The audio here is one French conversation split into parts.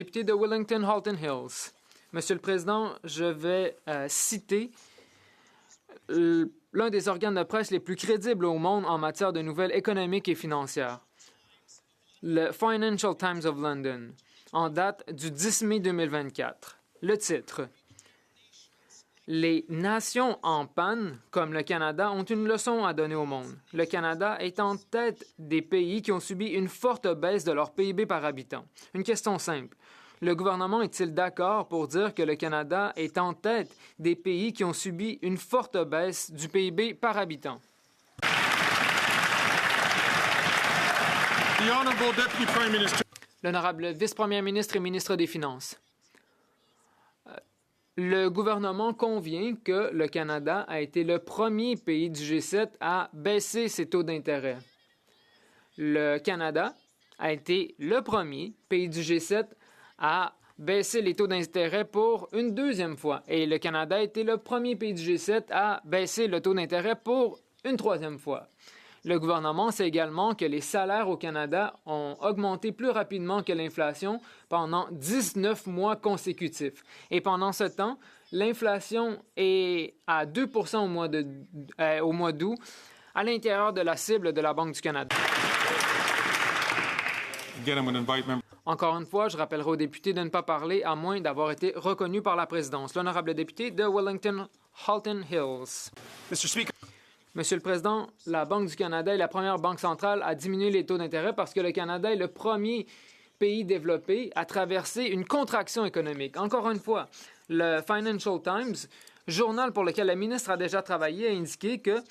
député de Wellington-Halton Hills. Monsieur le Président, je vais citer l'un des organes de presse les plus crédibles au monde en matière de nouvelles économiques et financières, le Financial Times of London, en date du 10 mai 2024. Le titre: Les nations en panne, comme le Canada, ont une leçon à donner au monde. Le Canada est en tête des pays qui ont subi une forte baisse de leur PIB par habitant. Une question simple. Le gouvernement est-il d'accord pour dire que le Canada est en tête des pays qui ont subi une forte baisse du PIB par habitant? L'honorable vice-premier ministre et ministre des Finances. Le gouvernement convient que le Canada a été le premier pays du G7 à baisser ses taux d'intérêt. Le Canada a été le premier pays du G7 à baisser les taux d'intérêt pour une deuxième fois. Et le Canada a été le premier pays du G7 à baisser le taux d'intérêt pour une troisième fois. Le gouvernement sait également que les salaires au Canada ont augmenté plus rapidement que l'inflation pendant 19 mois consécutifs. Et pendant ce temps, l'inflation est à 2 % au mois d'août, à l'intérieur de la cible de la Banque du Canada. Encore une fois, je rappellerai aux députés de ne pas parler à moins d'avoir été reconnus par la présidence. L'honorable député de Wellington-Halton Hills. Monsieur le Président, la Banque du Canada est la première banque centrale à diminuer les taux d'intérêt parce que le Canada est le premier pays développé à traverser une contraction économique. Encore une fois, le Financial Times, journal pour lequel la ministre a déjà travaillé, a indiqué que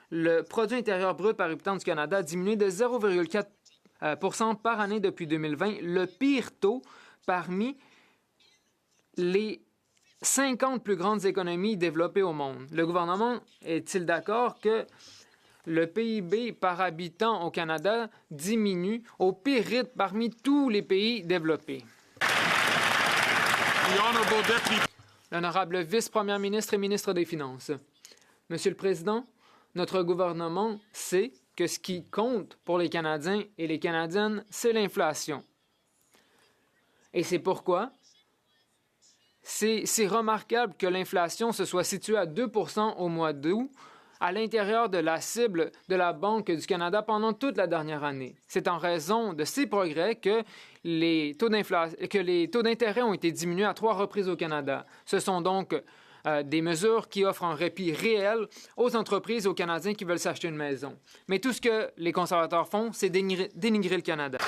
le produit intérieur brut par habitant du Canada a diminué de 0,4 % par année depuis 2020, le pire taux parmi les 50 plus grandes économies développées au monde. Le gouvernement est-il d'accord que le PIB par habitant au Canada diminue au pire rythme parmi tous les pays développés? L'honorable vice-premier ministre et ministre des Finances. Monsieur le Président, notre gouvernement sait que ce qui compte pour les Canadiens et les Canadiennes, c'est l'inflation. Et c'est pourquoi c'est remarquable que l'inflation se soit située à 2 % au mois d'août, à l'intérieur de la cible de la Banque du Canada pendant toute la dernière année. C'est en raison de ces progrès que les taux d'intérêt ont été diminués à 3 reprises au Canada. Ce sont donc des mesures qui offrent un répit réel aux entreprises et aux Canadiens qui veulent s'acheter une maison. Mais tout ce que les conservateurs font, c'est dénigrer le Canada.